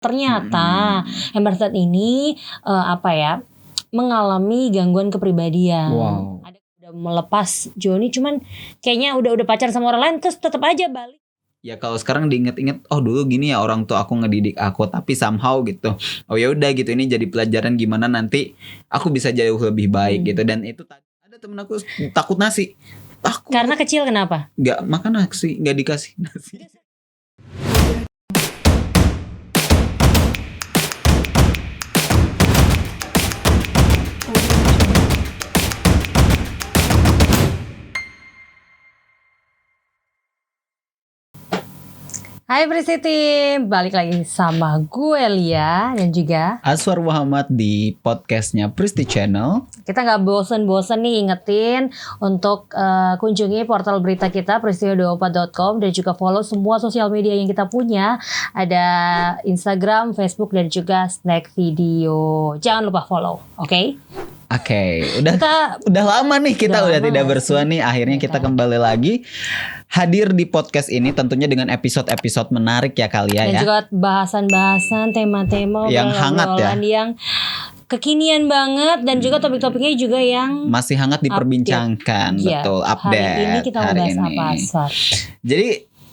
Ternyata Amber Heard ini mengalami gangguan kepribadian. Wow. Ada udah melepas Johnny, cuman kayaknya udah pacaran sama orang lain, terus tetap aja balik. Ya kalau sekarang diinget-inget, oh dulu gini ya orang tua aku ngedidik aku, tapi somehow gitu. Oh ya udah gitu, ini jadi pelajaran gimana nanti aku bisa jauh lebih baik gitu. Dan itu ada temen aku takut nasi. Takut. Karena kecil kenapa? Gak makan nasi, gak dikasih nasi. Hai Prisiti, balik lagi sama gue Lia dan juga Aswar Muhammad di podcastnya Pristi Channel. kita gak bosen-bosen nih ingetin untuk kunjungi portal berita kita peristiwa24.com dan juga follow semua sosial media yang kita punya. Ada Instagram, Facebook dan juga Snack Video. Jangan lupa follow, oke? Oke, udah lama nih kita udah tidak bersua nih. Akhirnya kita kembali lagi hadir di podcast ini tentunya dengan episode-episode menarik ya kalian dan ya. juga bahasan-bahasan, tema-tema yang hangat ya, yang kekinian banget dan juga topik-topiknya juga yang masih hangat diperbincangkan. Betul, update. Hari ini kita mau bahas apa, Aswar? Jadi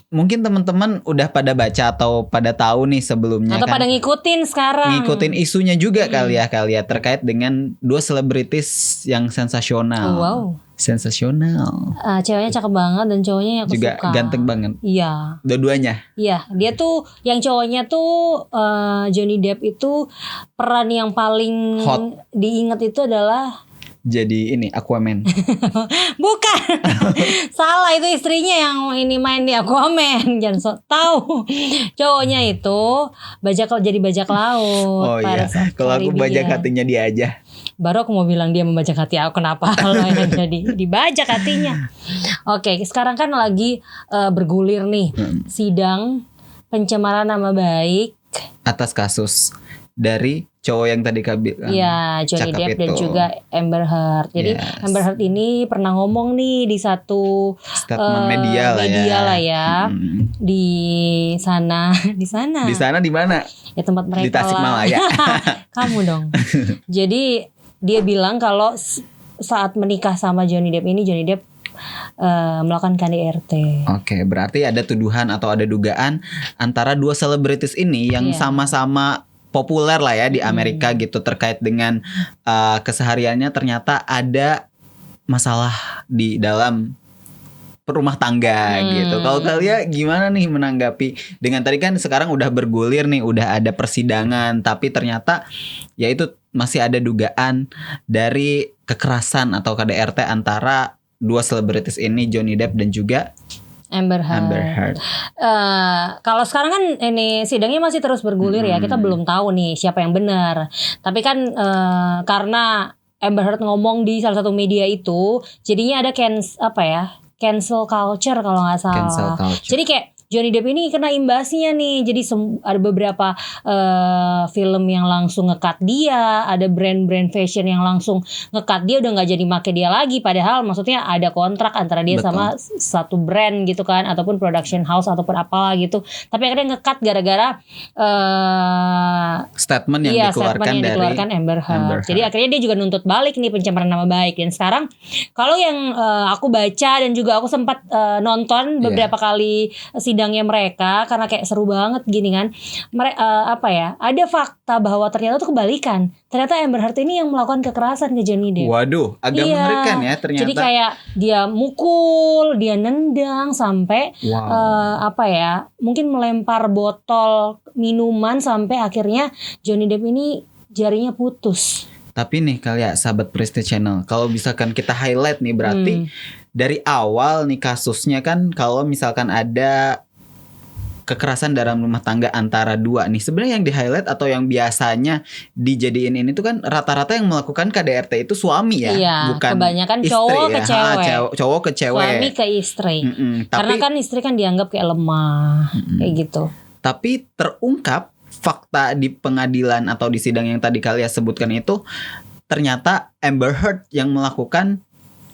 mungkin teman-teman udah pada baca atau pada tahu nih sebelumnya atau kan, pada ngikutin sekarang. Ngikutin isunya juga kali ya terkait dengan dua selebritis yang sensasional. Wow. Sensasional. Ceweknya cakep banget dan cowoknya yang aku juga suka. Ganteng banget. Iya. Dua-duanya. Iya, dia tuh yang cowoknya tuh Johnny Depp itu peran yang paling hot diingat itu adalah jadi ini Aquaman. Bukan. Salah, itu istrinya yang ini main di Aquaman. Jangan sok tahu. Cowoknya itu jadi bajak laut. Oh iya. Kalau aku bajak hatinya dia aja. Baru aku mau bilang dia membajak hati aku, kenapa lo yang jadi dibajak hatinya. Oke, sekarang kan lagi bergulir nih sidang pencemaran nama baik atas kasus dari cowok yang tadi bilang. Iya, Johnny Depp dan juga Amber Heard. Jadi Amber Heard ini pernah ngomong nih di satu statement media lah ya. Di sana. Di sana di mana? Ya tempat mereka di Tasikmalaya. Kamu dong. Jadi dia bilang kalau saat menikah sama Johnny Depp ini, Johnny Depp melakukan KDRT. Oke, berarti ada tuduhan atau ada dugaan antara dua selebritis ini yang sama-sama populer lah ya di Amerika gitu terkait dengan kesehariannya, ternyata ada masalah di dalam rumah tangga gitu. Kalau kalian gimana nih menanggapi dengan tadi kan sekarang udah bergulir nih, udah ada persidangan, tapi ternyata ya itu masih ada dugaan dari kekerasan atau KDRT antara dua selebritis ini, Johnny Depp dan juga Amber Heard. Kalau sekarang kan ini sidangnya masih terus bergulir ya, kita belum tahu nih siapa yang benar. Tapi kan karena Amber Heard ngomong di salah satu media itu, jadinya ada cancel culture kalau nggak salah. Jadi kayak Johnny Depp ini kena imbasnya nih. Jadi ada beberapa film yang langsung nge-cut dia, ada brand-brand fashion yang langsung nge-cut dia, udah nggak jadi make dia lagi. Padahal maksudnya ada kontrak antara dia sama satu brand gitu kan, ataupun production house ataupun apalah gitu. Tapi akhirnya nge-cut gara-gara statement yang dikeluarkan Amber Heard. Jadi akhirnya dia juga nuntut balik nih pencemaran nama baik. Dan sekarang kalau yang aku baca dan juga aku sempat nonton beberapa kali sidangnya mereka, karena kayak seru banget gini kan. Ada fakta bahwa ternyata tuh kebalikan. Ternyata Amber Heard ini yang melakukan kekerasan ke Johnny Depp. Waduh, agak mengerikan ya ternyata. Jadi kayak dia mukul, dia nendang sampai mungkin melempar botol minuman sampai akhirnya Johnny Depp ini jarinya putus. Tapi nih kalian sahabat Pristi Channel, kalau misalkan kita highlight nih berarti dari awal nih kasusnya kan, kalau misalkan ada kekerasan dalam rumah tangga antara dua nih, sebenarnya yang di highlight atau yang biasanya dijadiin ini tuh kan rata-rata yang melakukan KDRT itu suami ya, bukan kebanyakan istri, cowok ke cewek. Cowok ke cewek, suami ke istri. Karena kan istri kan dianggap kayak lemah, kayak gitu. Tapi terungkap fakta di pengadilan atau di sidang yang tadi kalian sebutkan itu, ternyata Amber Heard yang melakukan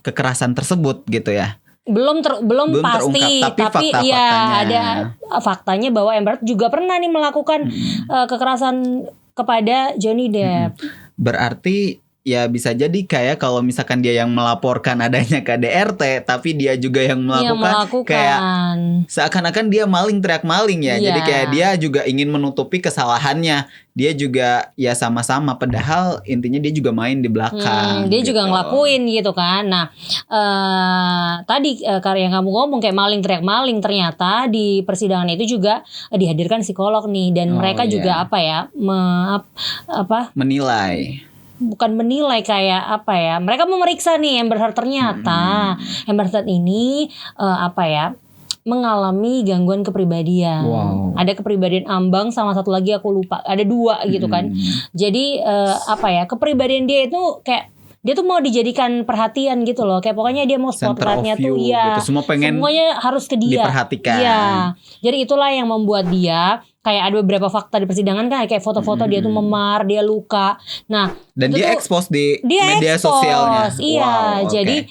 kekerasan tersebut gitu ya. belum pasti, terungkap, tapi tapi ya fakta-faktanya. ada faktanya bahwa Amber Heard juga pernah nih melakukan kekerasan kepada Johnny Depp. Berarti ya bisa jadi kayak kalau misalkan dia yang melaporkan adanya KDRT, tapi dia juga yang melakukan, kayak seakan-akan dia maling teriak maling ya. Jadi kayak dia juga ingin menutupi kesalahannya. Dia juga ya sama-sama, padahal intinya dia juga main di belakang. Dia gitu. juga ngelakuin gitu kan. Nah, tadi yang kamu ngomong kayak maling teriak maling, ternyata di persidangan itu juga dihadirkan psikolog nih, dan mereka juga menilai. Bukan menilai, kayak apa ya, mereka memeriksa nih Amber Heard. Ternyata Amber Heard ini mengalami gangguan kepribadian. Ada kepribadian ambang sama satu lagi aku lupa, ada 2 gitu kan. Jadi kepribadian dia itu kayak dia tuh mau dijadikan perhatian gitu loh, kayak pokoknya dia mau spotlightnya tuh ya gitu. Semuanya harus ke dia, diperhatikan. Iya. Jadi itulah yang membuat dia kayak ada beberapa fakta di persidangan kan, kayak foto-foto dia tuh memar, dia luka. Nah, dan dia expose di media sosialnya. Iya, jadi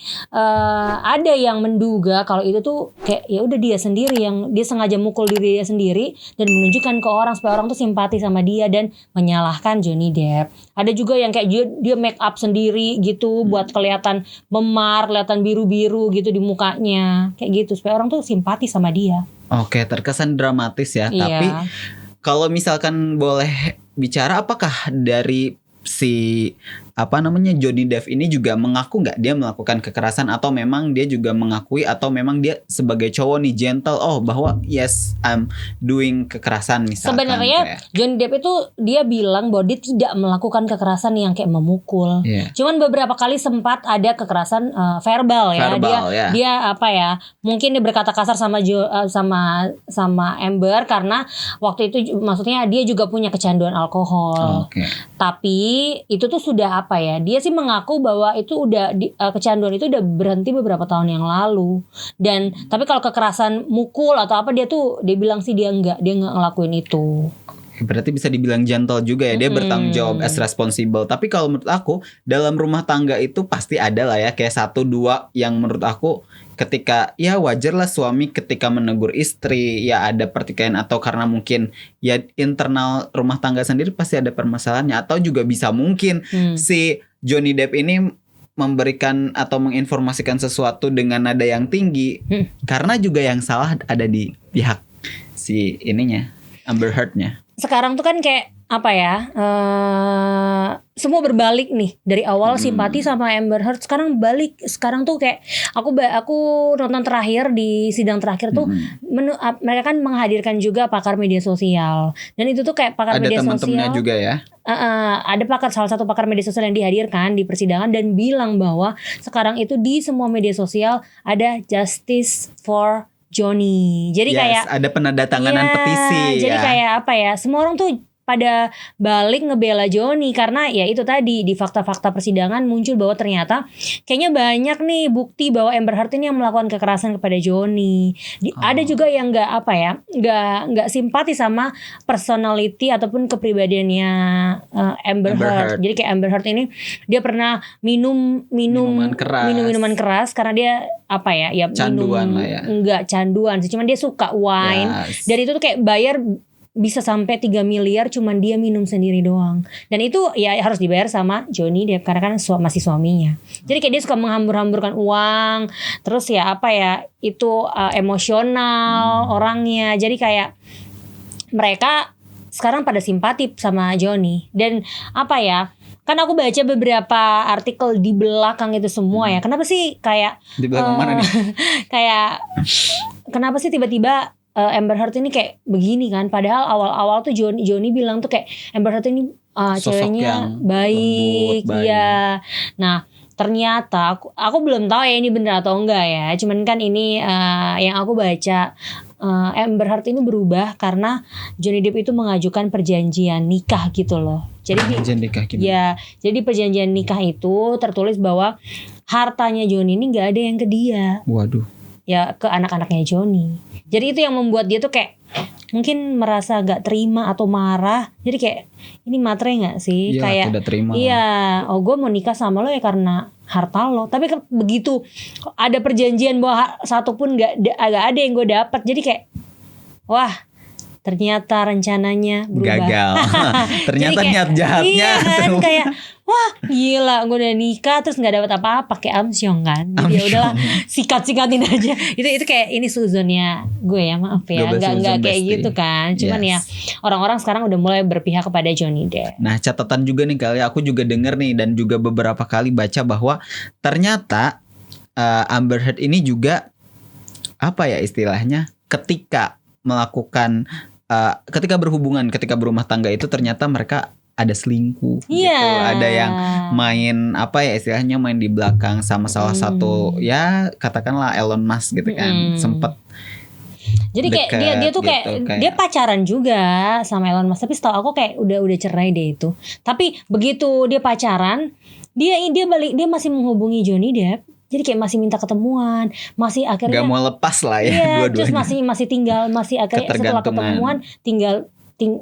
ada yang menduga kalau itu tuh kayak ya udah dia sendiri yang dia sengaja mukul diri dia sendiri dan menunjukkan ke orang supaya orang tuh simpati sama dia dan menyalahkan Johnny Depp. Ada juga yang kayak dia make up sendiri gitu buat kelihatan memar, kelihatan biru-biru gitu di mukanya, kayak gitu supaya orang tuh simpati sama dia. Oke, terkesan dramatis ya. Tapi kalau misalkan boleh bicara, apakah dari si Johnny Depp ini juga mengaku nggak dia melakukan kekerasan, atau memang dia juga mengakui, atau memang dia sebagai cowok nih gentle, bahwa yes I'm doing kekerasan misalkan. Sebenarnya Johnny Depp itu dia bilang bahwa dia tidak melakukan kekerasan yang kayak memukul. Cuman beberapa kali sempat ada kekerasan verbal ya. Dia mungkin dia berkata kasar sama Amber karena waktu itu maksudnya dia juga punya kecanduan alkohol. Tapi itu tuh sudah dia sih mengaku bahwa itu udah kecanduan itu udah berhenti beberapa tahun yang lalu. Dan tapi kalau kekerasan mukul atau dia bilang sih dia nggak ngelakuin itu. Berarti bisa dibilang gentle juga ya, dia bertanggung jawab as responsible. Tapi kalau menurut aku dalam rumah tangga itu pasti ada lah ya kayak 1-2 yang menurut aku ketika ya wajar lah suami ketika menegur istri, ya ada pertikaian atau karena mungkin ya internal rumah tangga sendiri pasti ada permasalahannya, atau juga bisa mungkin si Johnny Depp ini memberikan atau menginformasikan sesuatu dengan nada yang tinggi karena juga yang salah ada di pihak si ininya, Amber Heard-nya. Sekarang tuh kan kayak semua berbalik nih. Dari awal simpati sama Amber Heard, sekarang balik. Sekarang tuh kayak aku nonton terakhir di sidang terakhir tuh mereka kan menghadirkan juga pakar media sosial. Dan itu tuh kayak pakar media sosial. Ada teman-temannya juga ya. Ada salah satu pakar media sosial yang dihadirkan di persidangan dan bilang bahwa sekarang itu di semua media sosial ada justice for Johnny. Jadi kayak ada penandatanganan petisi. Jadi kayak semua orang tuh pada balik ngebela Johnny karena ya itu tadi di fakta-fakta persidangan muncul bahwa ternyata kayaknya banyak nih bukti bahwa Amber Heard ini yang melakukan kekerasan kepada Johnny. Ada juga yang nggak simpati sama personality ataupun kepribadiannya Amber Heard. Jadi kayak Amber Heard ini dia pernah minum minuman keras karena dia canduan lah ya. Enggak canduan sih, cuman dia suka wine. Dari itu tuh kayak bayar bisa sampai 3 miliar cuman dia minum sendiri doang. Dan itu ya harus dibayar sama Johnny Depp karena kan masih suaminya. Jadi kayak dia suka menghambur-hamburkan uang. Terus itu emosional orangnya. Jadi kayak mereka sekarang pada simpati sama Johnny. Dan kan aku baca beberapa artikel di belakang itu semua ya. Kenapa sih kayak di belakang mana nih? Kayak kenapa sih tiba-tiba Amber Heard ini kayak begini kan? Padahal awal-awal tuh Johnny bilang tuh kayak Amber Heard ini ceweknya baik, ya. Nah ternyata aku belum tahu ya ini benar atau enggak ya. Cuman kan ini yang aku baca, Amber Heard ini berubah karena Johnny Depp itu mengajukan perjanjian nikah gitu loh. Jadi jadi perjanjian nikah itu tertulis bahwa hartanya Johnny ini nggak ada yang ke dia. Waduh. ya ke anak-anaknya Johnny. Jadi itu yang membuat dia tuh kayak mungkin merasa gak terima atau marah. Jadi kayak ini matre gak sih? Iya, kayak tidak terima. iya, oh gue mau nikah sama lo ya karena harta lo. Tapi begitu ada perjanjian bahwa satu pun gak ada yang gue dapat. Jadi kayak wah, ternyata rencananya berubah. Gagal. Ternyata Jadi kayak, niat jahatnya iya kan, tuh. kayak wah gila, gue udah nikah terus nggak dapat apa-apa kayak Amsyong kan. Jadi ya udahlah, sikat-sikatin aja. Itu kayak ini suzonnya gue ya, maaf ya. Nggak kayak gitu kan. Cuman ya orang-orang sekarang udah mulai berpihak kepada Johnny Depp. Nah, catatan juga nih kali aku juga denger nih dan juga beberapa kali baca bahwa ternyata Amber Heard ini juga apa ya istilahnya, ketika melakukan ketika berhubungan, ketika berumah tangga itu ternyata mereka ada selingkuh gitu. Ada yang main apa ya istilahnya, main di belakang sama salah satu ya katakanlah Elon Musk gitu kan. Sempet jadi kayak dia tuh kayak dia pacaran juga sama Elon Musk, tapi setahu aku kayak udah cerai deh itu. Tapi begitu dia pacaran, dia balik, dia masih menghubungi Johnny Depp. Jadi kayak masih minta ketemuan, masih akhirnya gak mau lepas lah ya, iya, dua-duanya. Terus masih tinggal, masih akhirnya setelah ketemuan tinggal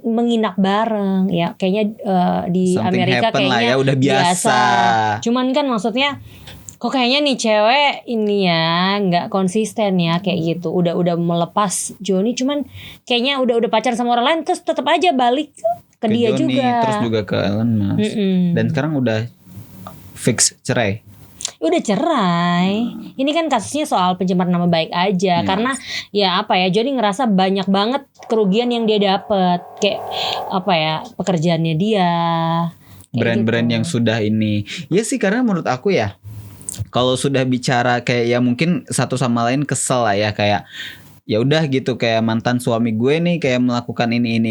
menginap bareng ya, kayaknya di Something Amerika kayaknya lah ya, udah biasa. Cuman kan maksudnya kok kayaknya nih cewek ini ya nggak konsisten ya kayak gitu. Udah melepas Johnny, cuman kayaknya udah pacaran sama orang lain terus tetap aja balik ke dia Johnny, juga. terus juga ke Elon Musk. Dan sekarang udah fix cerai. Udah cerai. Ini kan kasusnya soal pencemaran nama baik aja. Karena ya apa ya, Johnny ngerasa banyak banget kerugian yang dia dapat, kayak apa ya, pekerjaannya dia, brand-brand gitu. Yang sudah ini. Ya sih, karena menurut aku ya, kalau sudah bicara kayak ya mungkin satu sama lain kesel lah ya, kayak ya udah gitu, kayak mantan suami gue nih kayak melakukan ini,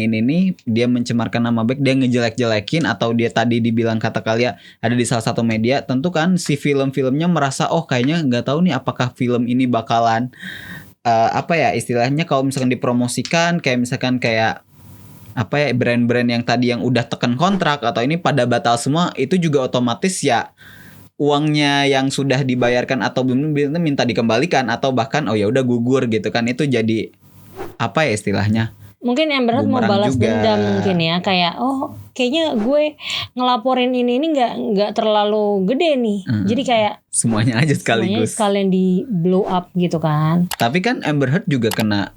dia mencemarkan nama baik, dia ngejelek-jelekin, atau dia tadi dibilang kata kalian ada di salah satu media, tentu kan si film-filmnya merasa oh kayaknya nggak tahu nih apakah film ini bakalan apa ya istilahnya, kalau misalkan dipromosikan kayak misalkan kayak apa ya, brand-brand yang tadi yang udah tekan kontrak atau ini pada batal semua, itu juga otomatis ya uangnya yang sudah dibayarkan atau belum minta dikembalikan, atau bahkan oh ya udah gugur gitu kan. Itu jadi apa ya istilahnya, mungkin Amber Heard mau balas dendam mungkin ya, kayak oh kayaknya gue ngelaporin ini nggak terlalu gede nih, jadi kayak semuanya aja sekaligus, sekalian di blow up gitu kan. Tapi kan Amber Heard juga kena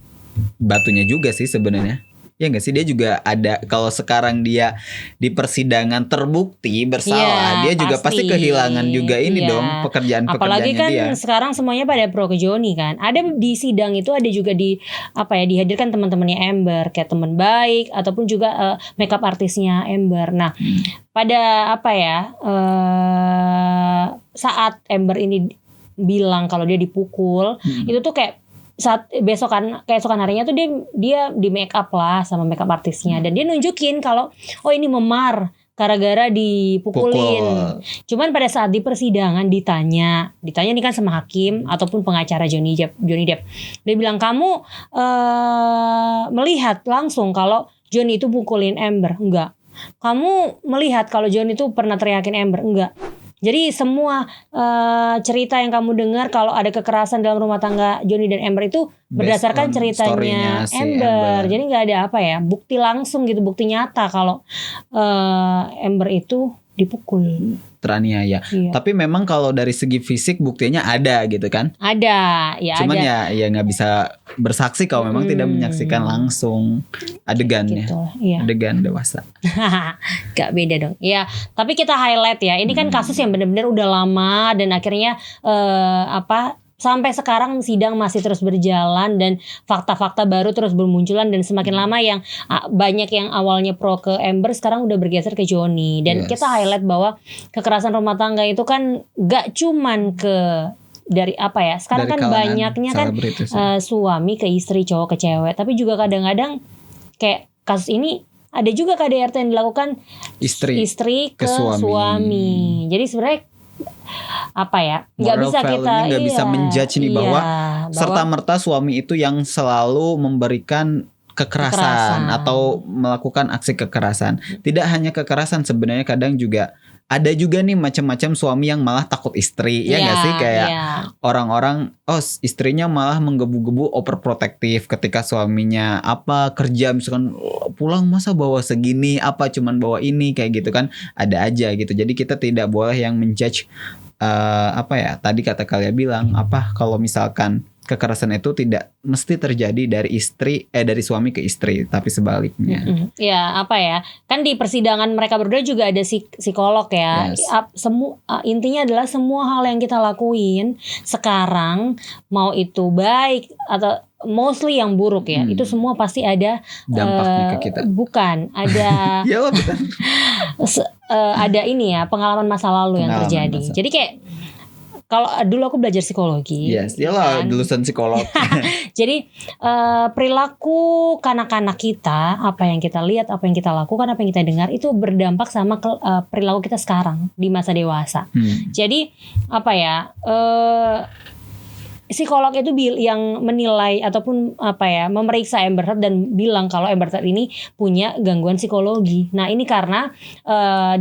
batunya juga sih sebenarnya. Ya nggak sih, dia juga ada, kalau sekarang dia di persidangan terbukti bersalah, dia juga pasti kehilangan juga ini dong, pekerjaan-pekerjaannya. Apalagi kan sekarang semuanya pada pro ke Johnny kan. Ada di sidang itu ada juga dihadirkan teman-temannya Amber, kayak teman baik ataupun juga makeup artisnya Amber. Nah, pada saat Amber ini bilang kalau dia dipukul, itu tuh kayak saat keesokan harinya tuh dia di make up lah sama makeup artisnya, dan dia nunjukin kalau oh ini memar gara-gara dipukulin. Cuman pada saat di persidangan ditanya nih kan sama hakim ataupun pengacara Johnny Depp, dia bilang kamu melihat langsung kalau Johnny itu pukulin Amber? Enggak. Kamu melihat kalau Johnny itu pernah teriakin Amber? Enggak. Jadi semua cerita yang kamu dengar kalau ada kekerasan dalam rumah tangga Johnny dan Amber itu berdasarkan ceritanya Amber. Jadi nggak ada bukti langsung gitu, bukti nyata kalau Amber itu dipukul, teraniaya. Iya. Tapi memang kalau dari segi fisik buktinya ada gitu kan? Ada, ya. Cuman ada. ya nggak bisa bersaksi kalau memang tidak menyaksikan langsung adegannya, gitu, iya. Adegan dewasa. Gak beda dong. Ya, tapi kita highlight ya. Ini kan kasus yang benar-benar udah lama dan akhirnya sampai sekarang sidang masih terus berjalan dan fakta-fakta baru terus bermunculan, dan semakin lama yang banyak yang awalnya pro ke Amber sekarang udah bergeser ke Johnny. Dan kita highlight bahwa kekerasan rumah tangga itu kan gak cuman dari sekarang dari kan banyaknya kan suami ke istri, cowok ke cewek, tapi juga kadang-kadang kayak kasus ini ada juga KDRT yang dilakukan istri ke suami. Jadi sebenarnya nggak bisa kita bisa menjudge nih bahwa serta merta suami itu yang selalu memberikan kekerasan atau melakukan aksi kekerasan. Tidak hanya kekerasan, sebenarnya kadang juga ada juga nih macam-macam suami yang malah takut istri, ya nggak sih, kayak orang-orang istrinya malah menggebu-gebu overprotective ketika suaminya kerja misalkan pulang masa bawa segini, cuman bawa ini, kayak gitu kan ada aja gitu. Jadi kita tidak boleh yang menjudge tadi kata Kalia bilang kalau misalkan kekerasan itu tidak mesti terjadi dari suami ke istri, tapi sebaliknya. Ya kan di persidangan mereka berdua juga ada psikolog ya. Yes. Intinya adalah semua hal yang kita lakuin sekarang, mau itu baik atau mostly yang buruk ya, itu semua pasti ada dampaknya ke kita. Bukan, ada ya betul. ada ini ya, pengalaman masa lalu yang terjadi. Jadi kayak kalau dulu aku belajar psikologi. Yes, iyalah lulusan psikolog. Jadi perilaku kanak-kanak kita, apa yang kita lihat, apa yang kita lakukan, apa yang kita dengar itu berdampak sama perilaku kita sekarang di masa dewasa. Jadi psikolog itu yang menilai ataupun memeriksa Amber Heard dan bilang kalau Amber Heard ini punya gangguan psikologi. Nah ini karena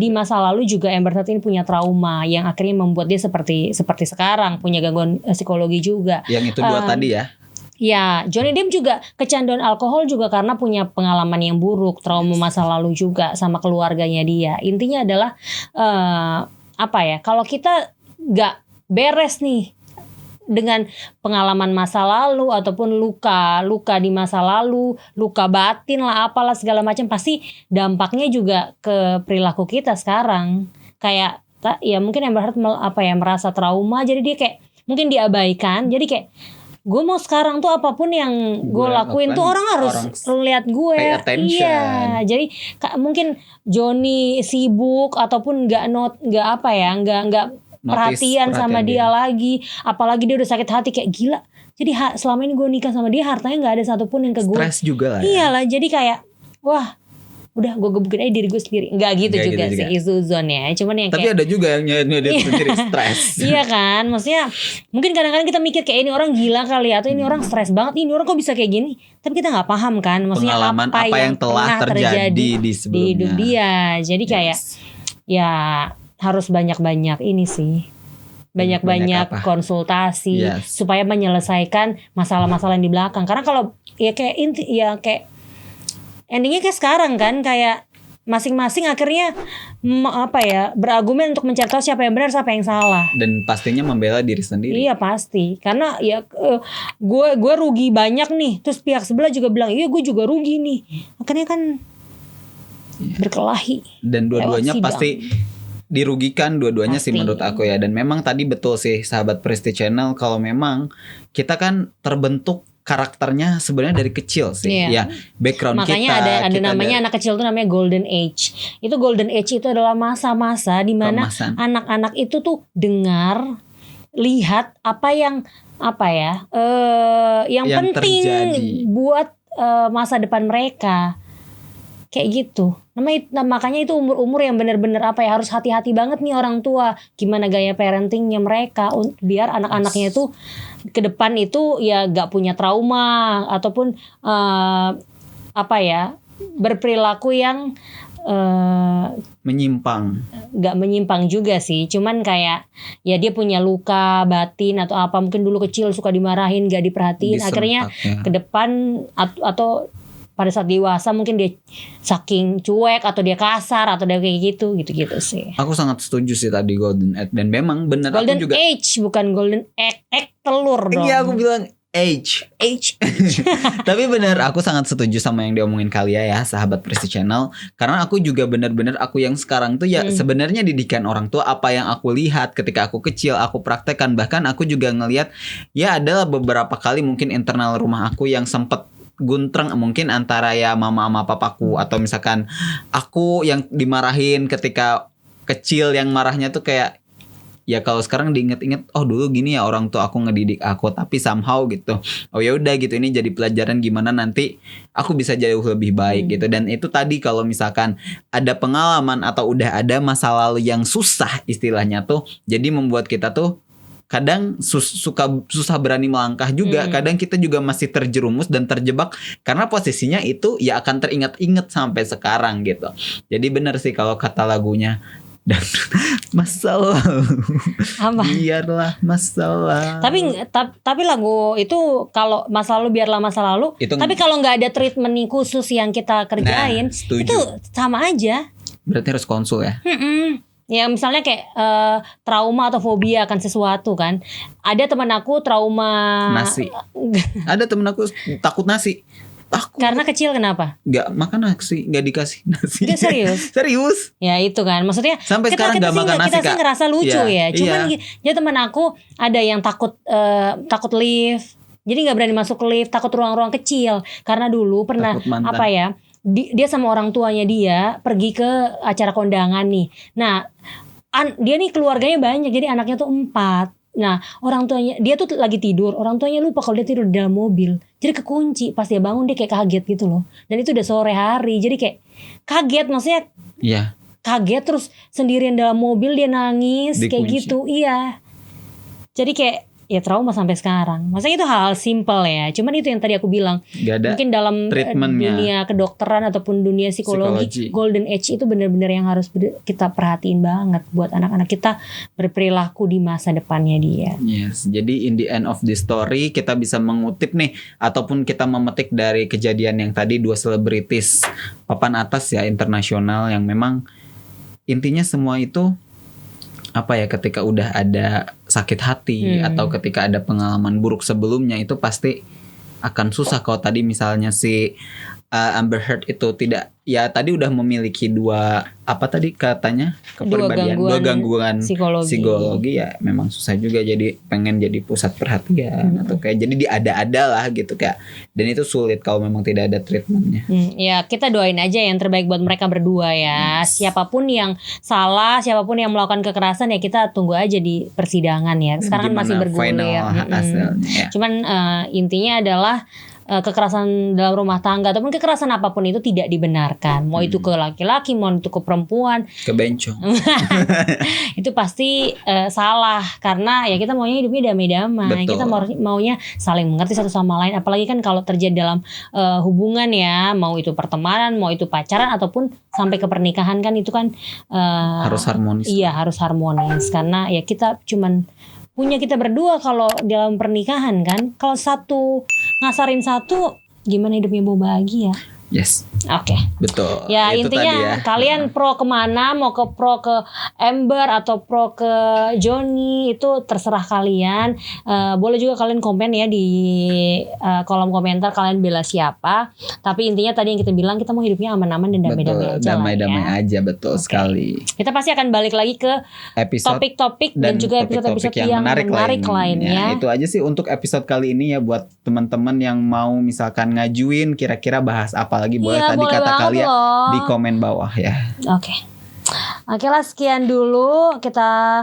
di masa lalu juga Amber Heard ini punya trauma yang akhirnya membuat dia seperti sekarang, punya gangguan psikologi juga. Yang itu dua tadi ya. Ya, Johnny Depp juga kecanduan alkohol juga karena punya pengalaman yang buruk, trauma masa lalu juga sama keluarganya dia. Intinya adalah kalau kita nggak beres nih dengan pengalaman masa lalu ataupun luka di masa lalu, luka batin lah, apalah segala macam, pasti dampaknya juga ke perilaku kita sekarang. Kayak ya mungkin Amber Heard merasa trauma, jadi dia kayak mungkin diabaikan. Jadi kayak gue mau sekarang tuh apapun yang gue lakuin tuh orang harus lihat gue. Iya, jadi mungkin Johnny sibuk ataupun nggak perhatian sama dia lagi, apalagi dia udah sakit hati kayak gila. Jadi selama ini gue nikah sama dia, hartanya nggak ada satupun yang ke gue. Stres juga lah. Iyalah, jadi kayak wah, udah gue gebukin aja diri gue sendiri. Nggak gitu juga sih Suzon ya. Cuman yang tapi ada juga yang nyedot sendiri stres. Iya kan, maksudnya mungkin kadang-kadang kita mikir kayak ini orang gila kali, atau ini orang stres banget, ini orang kok bisa kayak gini. Tapi kita nggak paham kan, maksudnya pengalaman apa yang telah terjadi di sebelumnya, di hidup dia. Jadi kayak ya harus banyak-banyak ini sih, banyak-banyak konsultasi supaya menyelesaikan masalah-masalah yang di belakang. Karena kalau kayak endingnya kayak sekarang kan, kayak masing-masing akhirnya berargumen untuk mencari tahu siapa yang benar, siapa yang salah, dan pastinya membela diri sendiri. Iya pasti, karena ya gue rugi banyak nih, terus pihak sebelah juga bilang iya gue juga rugi nih, akhirnya kan berkelahi. Dan dua-duanya pasti dirugikan dua-duanya sih menurut aku ya. Dan memang tadi betul sih sahabat Prestige Channel, kalau memang kita kan terbentuk karakternya sebenarnya dari kecil sih. Ya, background makanya kita. Makanya ada namanya anak kecil tuh namanya golden age. Itu golden age itu adalah masa-masa di mana anak-anak itu tuh dengar, lihat apa yang penting terjadi buat masa depan mereka. Kayak gitu. Makanya itu umur-umur yang benar-benar harus hati-hati banget nih orang tua. Gimana gaya parentingnya mereka biar anak-anaknya itu ke depan itu ya gak punya trauma ataupun berperilaku yang menyimpang. Gak menyimpang juga sih, cuman kayak ya dia punya luka batin atau apa, mungkin dulu kecil suka dimarahin, gak diperhatiin, akhirnya ke depan atau pada saat dewasa mungkin dia saking cuek atau dia kasar atau dia kayak gitu sih. Aku sangat setuju sih tadi golden age, dan memang benar golden aku juga age bukan golden egg telur dong. Iya aku bilang age. Tapi benar aku sangat setuju sama yang diomongin Kalia ya sahabat Prestige Channel, karena aku juga benar-benar aku yang sekarang tuh ya sebenarnya didikan orang tua, apa yang aku lihat ketika aku kecil aku praktekkan. Bahkan aku juga ngelihat ya adalah beberapa kali mungkin internal rumah aku yang sempet guntreng mungkin antara ya mama sama papaku, atau misalkan aku yang dimarahin ketika kecil, yang marahnya tuh kayak ya kalau sekarang diinget-inget dulu gini ya orang tua aku ngedidik aku, tapi somehow gitu ya udah gitu, ini jadi pelajaran gimana nanti aku bisa jauh lebih baik gitu. Dan itu tadi kalau misalkan ada pengalaman atau udah ada masa lalu yang susah istilahnya tuh, jadi membuat kita tuh kadang susah berani melangkah juga. Kadang kita juga masih terjerumus dan terjebak karena posisinya itu ya akan teringat-ingat sampai sekarang gitu. Jadi benar sih kalau kata lagunya, dan masa lalu Apa? biarlah masa lalu. Tapi lagu itu kalau masa lalu biarlah masa lalu. Itu- tapi kalau nggak ada treatment khusus yang kita kerjain, setuju. itu sama aja. Berarti harus konsul ya. Ya misalnya kayak trauma atau fobia akan sesuatu kan. Ada teman aku trauma Nasi. Ada temen aku takut nasi. Takut. karena kecil, kenapa? Nggak makan nasi, nggak dikasih nasi. Dia serius? Serius. Ya itu kan, maksudnya Sampai sekarang nggak makan nasi, kita sih Kak. ngerasa lucu Iya, ya. Cuman iya. dia teman aku ada yang takut lift. Jadi nggak berani masuk lift, takut ruang-ruang kecil. Karena dulu pernah Takut mantan. apa ya? Dia sama orang tuanya dia pergi ke acara kondangan nih. Nah, dia nih keluarganya banyak, jadi anaknya tuh 4. Nah, orang tuanya dia tuh lagi tidur, orang tuanya lupa kalau dia tidur di dalam mobil. Jadi kekunci, pas dia bangun dia kayak kaget gitu loh. Dan itu udah sore hari, jadi kayak kaget, maksudnya Iya. kaget terus sendirian dalam mobil dia nangis kayak Dikunci. gitu. Iya. Jadi kayak ya trauma sampai sekarang. Maksudnya itu hal simple ya. Cuman itu yang tadi aku bilang. Nggak ada Mungkin dalam treatmentnya. dunia kedokteran ataupun dunia psikologi, golden age itu benar-benar yang harus kita perhatiin banget buat anak-anak kita berperilaku di masa depannya dia. Yes, jadi in the end of the story kita bisa mengutip nih ataupun kita memetik dari kejadian yang tadi 2 selebritis papan atas ya internasional yang memang intinya semua itu apa ya, ketika udah ada sakit hati atau ketika ada pengalaman buruk sebelumnya itu pasti akan susah. Kalau tadi misalnya si Amber Heard itu tidak, ya tadi udah memiliki 2 apa tadi katanya kepribadian, 2 gangguan psikologi ya memang susah juga jadi pengen jadi pusat perhatian atau kayak jadi diada-ada lah gitu kayak, dan itu sulit kalau memang tidak ada treatmentnya. Ya kita doain aja yang terbaik buat mereka berdua ya. Siapapun yang salah, siapapun yang melakukan kekerasan ya kita tunggu aja di persidangan ya. Sekarang kan masih Gimana bergulir. final hasilnya ya. Cuman intinya adalah kekerasan dalam rumah tangga ataupun kekerasan apapun itu tidak dibenarkan. Mau itu ke laki-laki, mau itu ke perempuan, ke bencong. itu pasti salah karena ya kita maunya hidupnya damai-damai. Betul. Kita maunya saling mengerti satu sama lain. Apalagi kan kalau terjadi dalam hubungan ya, mau itu pertemanan, mau itu pacaran ataupun sampai ke pernikahan kan itu kan Harus harmonis. Iya harus harmonis karena ya kita cuman punya kita berdua kalau dalam pernikahan kan. Kalau satu ngasarin satu, gimana hidupnya mau bahagia? Yes. Oke. Betul. Ya Itu intinya tadi ya. kalian pro kemana, mau pro ke Amber atau pro ke Johnny itu terserah kalian. Boleh juga kalian komen ya di kolom komentar kalian bela siapa. Tapi intinya tadi yang kita bilang kita mau hidupnya aman-aman dan damai-damai Betul, aja damai-damai lah ya. aja, betul sekali. Kita pasti akan balik lagi ke Episode topik-topik dan juga topik-topik episode-episode yang menarik lainnya. Itu aja sih untuk episode kali ini ya, buat teman-teman yang mau misalkan ngajuin kira-kira bahas apa lagi, boleh Iya, tadi boleh kata banget kalian loh. di komen bawah ya. Oke lah, sekian dulu kita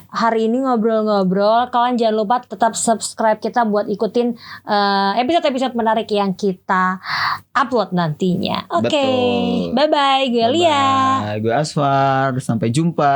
hari ini ngobrol-ngobrol. Kalian jangan lupa tetap subscribe kita buat ikutin episode-episode menarik yang kita upload nantinya. Oke, Betul. bye-bye. Gue Lia. Bye-bye. Gue Aswar, sampai jumpa.